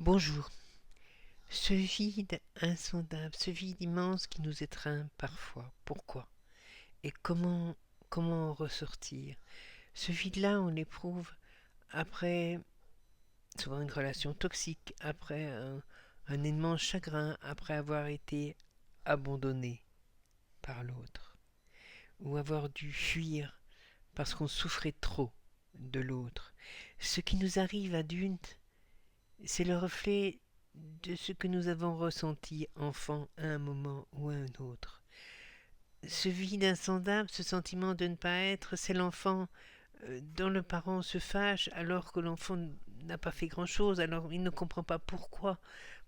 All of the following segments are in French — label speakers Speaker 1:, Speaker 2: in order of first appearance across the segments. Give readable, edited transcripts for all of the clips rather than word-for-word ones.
Speaker 1: Bonjour. Ce vide insondable, ce vide immense qui nous étreint parfois, pourquoi? Et comment en ressortir? Ce vide-là, on l'éprouve après souvent une relation toxique, après un immense chagrin, après avoir été abandonné par l'autre, ou avoir dû fuir parce qu'on souffrait trop de l'autre. Ce qui nous arrive adultes, c'est le reflet de ce que nous avons ressenti enfant à un moment ou à un autre. Ce vide insondable, ce sentiment de ne pas être, c'est l'enfant dont le parent se fâche alors que l'enfant n'a pas fait grand-chose, alors il ne comprend pas pourquoi.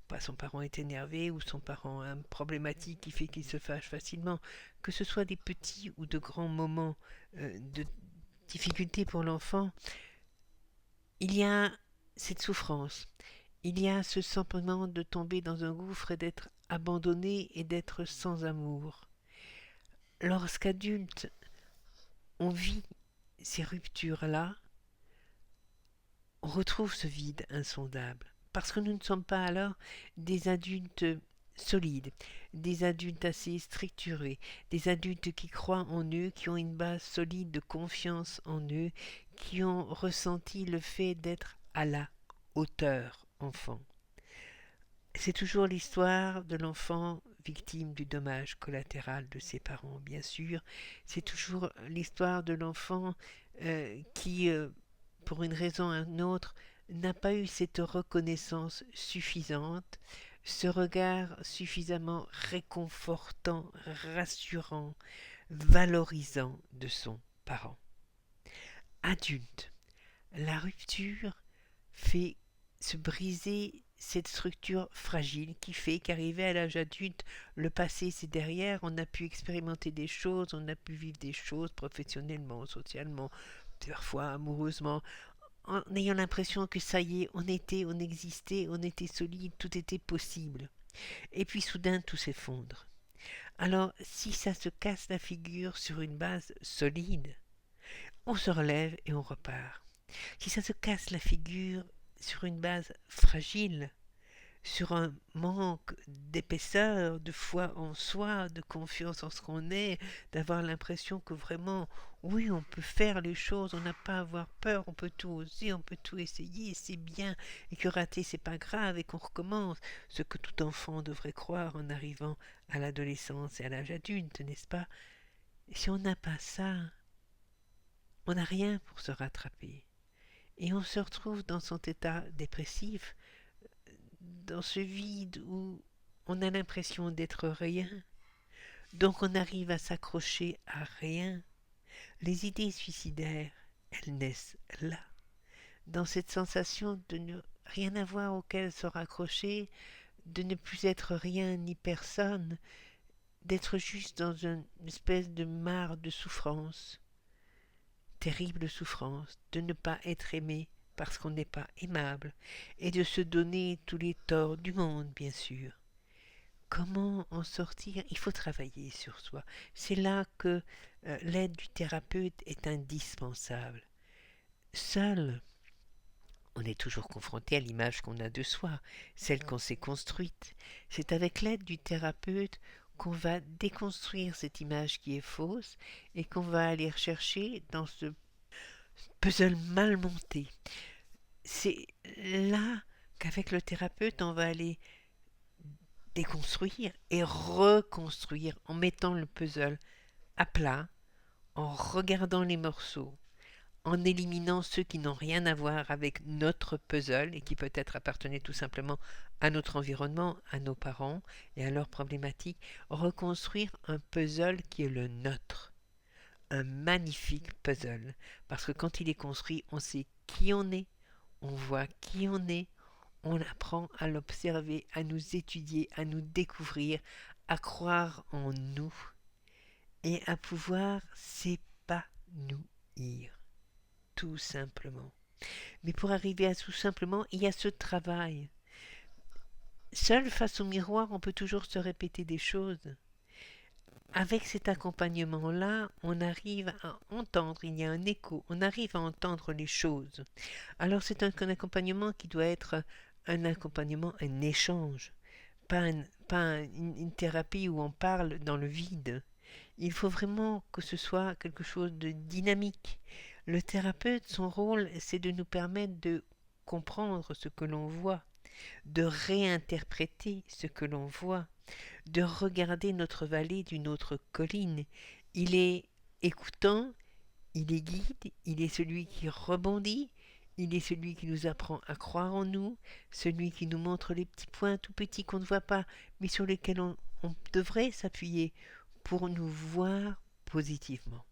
Speaker 1: Pas son parent est énervé ou son parent a une problématique qui fait qu'il se fâche facilement. Que ce soit des petits ou de grands moments de difficulté pour l'enfant, il y a cette souffrance. Il y a ce sentiment de tomber dans un gouffre et d'être abandonné et d'être sans amour. Lorsqu'adulte, on vit ces ruptures-là, on retrouve ce vide insondable. Parce que nous ne sommes pas alors des adultes solides, des adultes assez structurés, des adultes qui croient en eux, qui ont une base solide de confiance en eux, qui ont ressenti le fait d'être à la hauteur enfant. C'est toujours l'histoire de l'enfant victime du dommage collatéral de ses parents, bien sûr. C'est toujours l'histoire de l'enfant qui, pour une raison ou une autre, n'a pas eu cette reconnaissance suffisante, ce regard suffisamment réconfortant, rassurant, valorisant de son parent. Adulte, la rupture fait se briser cette structure fragile qui fait qu'arrivé à l'âge adulte, le passé c'est derrière, on a pu expérimenter des choses, on a pu vivre des choses professionnellement, socialement, parfois amoureusement, en ayant l'impression que ça y est, on existait, on était solide, tout était possible. Et puis soudain tout s'effondre. Alors si ça se casse la figure sur une base solide, on se relève et on repart. Si ça se casse la figure sur une base fragile, sur un manque d'épaisseur, de foi en soi, de confiance en ce qu'on est, d'avoir l'impression que vraiment, oui, on peut faire les choses, on n'a pas à avoir peur, on peut tout oser, on peut tout essayer, c'est bien, et que rater, c'est pas grave, et qu'on recommence, ce que tout enfant devrait croire en arrivant à l'adolescence et à l'âge adulte, n'est-ce pas? Et si on n'a pas ça, on n'a rien pour se rattraper. Et on se retrouve dans son état dépressif, dans ce vide où on a l'impression d'être rien. Donc on arrive à s'accrocher à rien. Les idées suicidaires, elles naissent là, dans cette sensation de ne rien avoir auquel se raccrocher, de ne plus être rien ni personne, d'être juste dans une espèce de mare de souffrance, terrible souffrance, de ne pas être aimé parce qu'on n'est pas aimable, et de se donner tous les torts du monde, bien sûr. Comment en sortir? Il faut travailler sur soi. C'est là que l'aide du thérapeute est indispensable. Seul, on est toujours confronté à l'image qu'on a de soi, celle qu'on s'est construite. C'est avec l'aide du thérapeute qu'on va déconstruire cette image qui est fausse et qu'on va aller rechercher dans ce puzzle mal monté. C'est là qu'avec le thérapeute, on va aller déconstruire et reconstruire en mettant le puzzle à plat, en regardant les morceaux, en éliminant ceux qui n'ont rien à voir avec notre puzzle et qui peut-être appartenaient tout simplement à notre environnement, à nos parents et à leurs problématiques, reconstruire un puzzle qui est le nôtre. Un magnifique puzzle, parce que quand il est construit, on sait qui on est, on voit qui on apprend à l'observer, à nous étudier, à nous découvrir, à croire en nous et à pouvoir s'épanouir, tout simplement. Mais pour arriver à tout simplement, il y a ce travail. Seul face au miroir, on peut toujours se répéter des choses. Avec cet accompagnement-là, on arrive à entendre, il y a un écho, on arrive à entendre les choses. Alors c'est un accompagnement qui doit être un accompagnement, un échange, pas une thérapie où on parle dans le vide. Il faut vraiment que ce soit quelque chose de dynamique. Le thérapeute, son rôle, c'est de nous permettre de comprendre ce que l'on voit, de réinterpréter ce que l'on voit, de regarder notre vallée d'une autre colline. Il est écoutant, il est guide, il est celui qui rebondit, il est celui qui nous apprend à croire en nous, celui qui nous montre les petits points tout petits qu'on ne voit pas, mais sur lesquels on devrait s'appuyer pour nous voir positivement.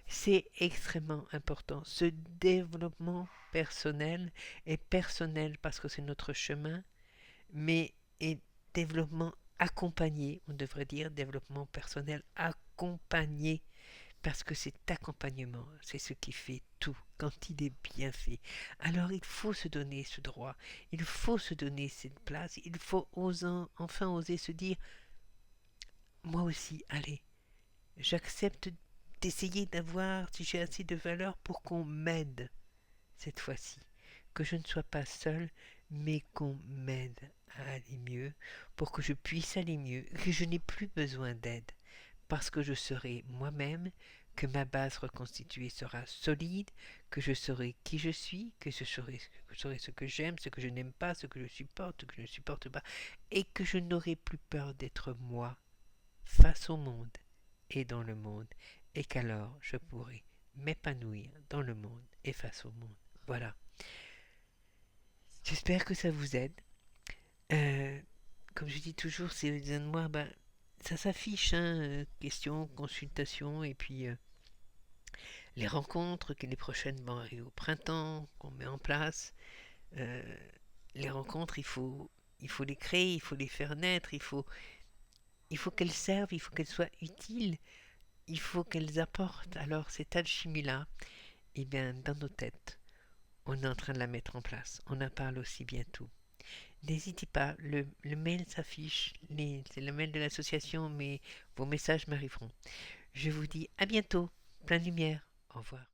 Speaker 1: C'est extrêmement important. Ce développement personnel est personnel parce que c'est notre chemin, mais est développement accompagné, on devrait dire développement personnel accompagné, parce que cet accompagnement, c'est ce qui fait tout quand il est bien fait. Alors il faut se donner ce droit, il faut se donner cette place, il faut enfin oser se dire, moi aussi, allez, j'accepte d'essayer d'avoir, si j'ai assez de valeur, pour qu'on m'aide cette fois-ci. Que je ne sois pas seule, mais qu'on m'aide à aller mieux, pour que je puisse aller mieux, que je n'ai plus besoin d'aide, parce que je serai moi-même, que ma base reconstituée sera solide, que je saurai qui je suis, que je saurai ce que j'aime, ce que je n'aime pas, ce que je supporte, ce que je ne supporte pas, et que je n'aurai plus peur d'être moi face au monde et dans le monde, et qu'alors je pourrai m'épanouir dans le monde et face au monde. Voilà. J'espère que ça vous aide. Euh, Comme je dis toujours, c'est besoin de moi, ben, ça s'affiche, hein, questions, consultations, et puis les rencontres, que les prochaines vont arriver au printemps, qu'on met en place. Euh, les rencontres, il faut les créer, il faut les faire naître, il faut qu'elles servent, il faut qu'elles soient utiles, il faut qu'elles apportent. Alors cette alchimie-là, eh bien, dans nos têtes, on est en train de la mettre en place. On en parle aussi bientôt. N'hésitez pas, le mail s'affiche, c'est le mail de l'association, mais vos messages m'arriveront. Je vous dis à bientôt, plein de lumière, au revoir.